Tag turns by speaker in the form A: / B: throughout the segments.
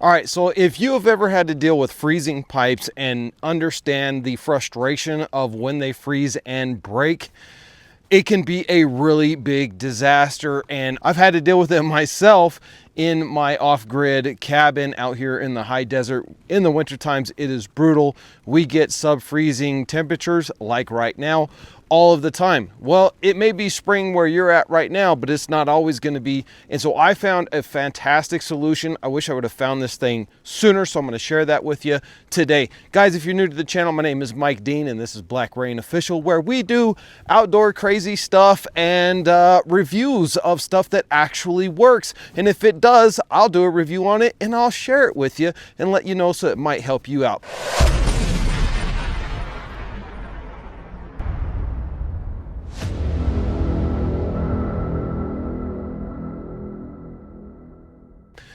A: All right, so if you have ever had to deal with freezing pipes and understand the frustration of when they freeze and break, it can be a really big disaster. And I've had to deal with it myself in my off-grid cabin out here in the high desert. In the winter times, it is brutal. We get sub-freezing temperatures like right now all of the time. Well, it may be spring where you're at right now, but it's not always going to be. And so I found a fantastic solution. I wish I would have found this thing sooner, so I'm going to share that with you today. Guys, if you're new to the channel, my name is Mike Dean, and this is Black Rain Official, where we do outdoor crazy stuff and reviews of stuff that actually works. And if it does, I'll do a review on it and I'll share it with you and let you know so it might help you out.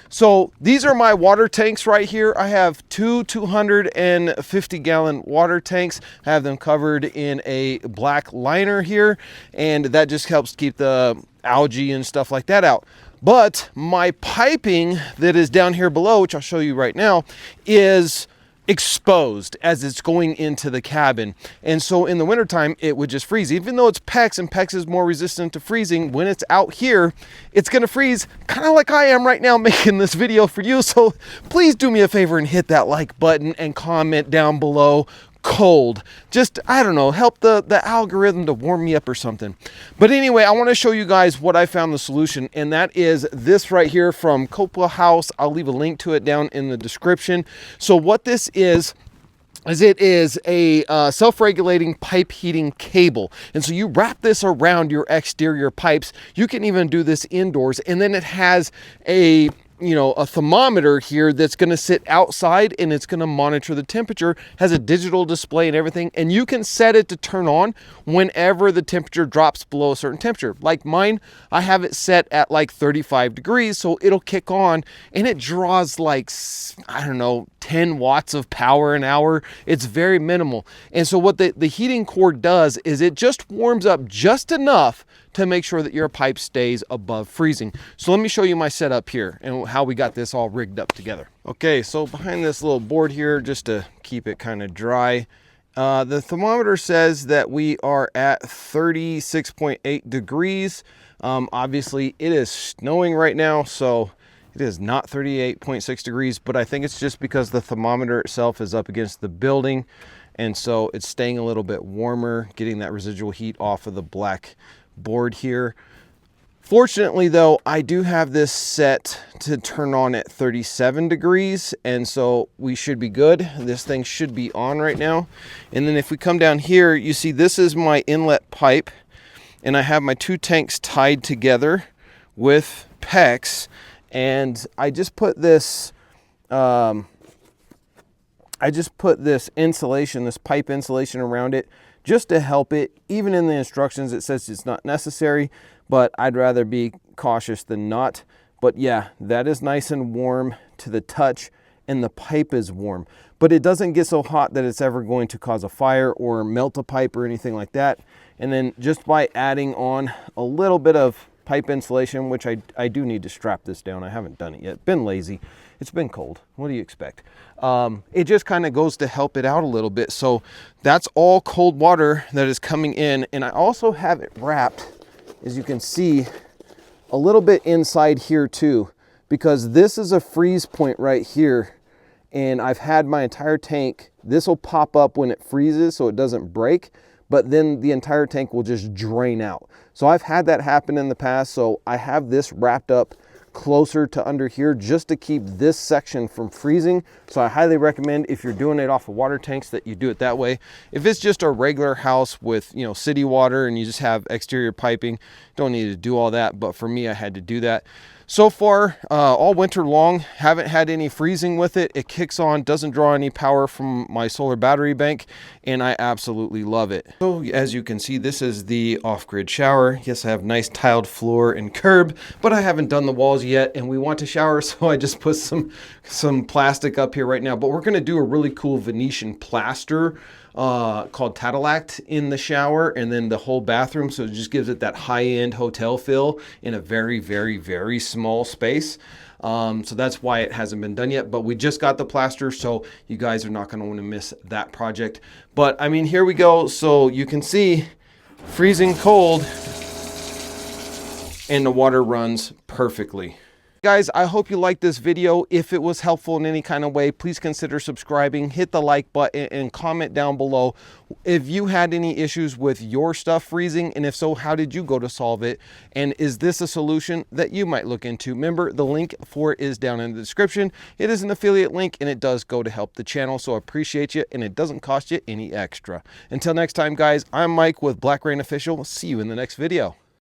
A: So these are my water tanks right here. I have two 250-gallon water tanks. I have them covered in a black liner here, and that just helps keep the algae and stuff like that out. But my piping that is down here below, which I'll show you right now, is exposed as it's going into the cabin. And so in the wintertime, it would just freeze. Even though it's PEX and PEX is more resistant to freezing, when it's out here, it's gonna freeze kind of like I am right now making this video for you. So please do me a favor and hit that like button and comment down below cold. Just, I don't know, help the algorithm to warm me up or something. But anyway, I want to show you guys what I found the solution, and that is this right here from Coppola House. I'll leave a link to it down in the description. So what this is it is a self-regulating pipe heating cable. And so you wrap this around your exterior pipes. You can even do this indoors, and then it has a thermometer here that's going to sit outside, and it's going to monitor the temperature, has a digital display and everything, and you can set it to turn on whenever the temperature drops below a certain temperature. Like mine, I have it set at like 35 degrees, so it'll kick on, and it draws like, I don't know, 10 watts of power an hour. It's very minimal. And so what the heating cord does is it just warms up just enough to make sure that your pipe stays above freezing. So let me show you my setup here and how we got this all rigged up together. Okay, so behind this little board here, just to keep it kind of dry, the thermometer says that we are at 36.8 degrees. Obviously it is snowing right now, so it is not 38.6 degrees, but I think it's just because the thermometer itself is up against the building, and so it's staying a little bit warmer, getting that residual heat off of the black board here. Fortunately though, I do have this set to turn on at 37 degrees, and so we should be good. This thing should be on right now. And then if we come down here, you see this is my inlet pipe, and I have my two tanks tied together with PEX, and I just put this insulation, this pipe insulation around it, just to help it. Even in the instructions, it says it's not necessary, but I'd rather be cautious than not. But yeah, that is nice and warm to the touch, and the pipe is warm. But it doesn't get so hot that it's ever going to cause a fire or melt a pipe or anything like that. And then just by adding on a little bit of pipe insulation, which I do need to strap this down. I haven't done it yet. Been lazy. It's been cold. What do you expect? It just kind of goes to help it out a little bit. So that's all cold water that is coming in. And I also have it wrapped, as you can see, a little bit inside here too, because this is a freeze point right here. And I've had my entire tank, this will pop up when it freezes so it doesn't break, but then the entire tank will just drain out. So I've had that happen in the past, so I have this wrapped up closer to under here just to keep this section from freezing. So I highly recommend, if you're doing it off of water tanks, that you do it that way. If it's just a regular house with, city water and you just have exterior piping, don't need to do all that. But for me, I had to do that. So far, all winter long, haven't had any freezing with it. It kicks on, doesn't draw any power from my solar battery bank, and I absolutely love it. So as you can see, this is the off-grid shower. Yes, I have nice tiled floor and curb, but I haven't done the walls yet, and we want to shower, so I just put some plastic up here right now. But we're gonna do a really cool Venetian plaster called Tadilac in the shower, and then the whole bathroom, so it just gives it that high-end hotel feel in a very, very, very small space. So that's why it hasn't been done yet, but we just got the plaster, so you guys are not going to want to miss that project. But I mean, here we go. So you can see freezing cold and the water runs perfectly. Guys, I hope you liked this video. If it was helpful in any kind of way, please consider subscribing, hit the like button, and comment down below if you had any issues with your stuff freezing, and if so, how did you go to solve it? And is this a solution that you might look into? Remember, the link for it is down in the description. It is an affiliate link, and it does go to help the channel, so I appreciate you, and it doesn't cost you any extra. Until next time, guys, I'm Mike with Black Rain Official. See you in the next video.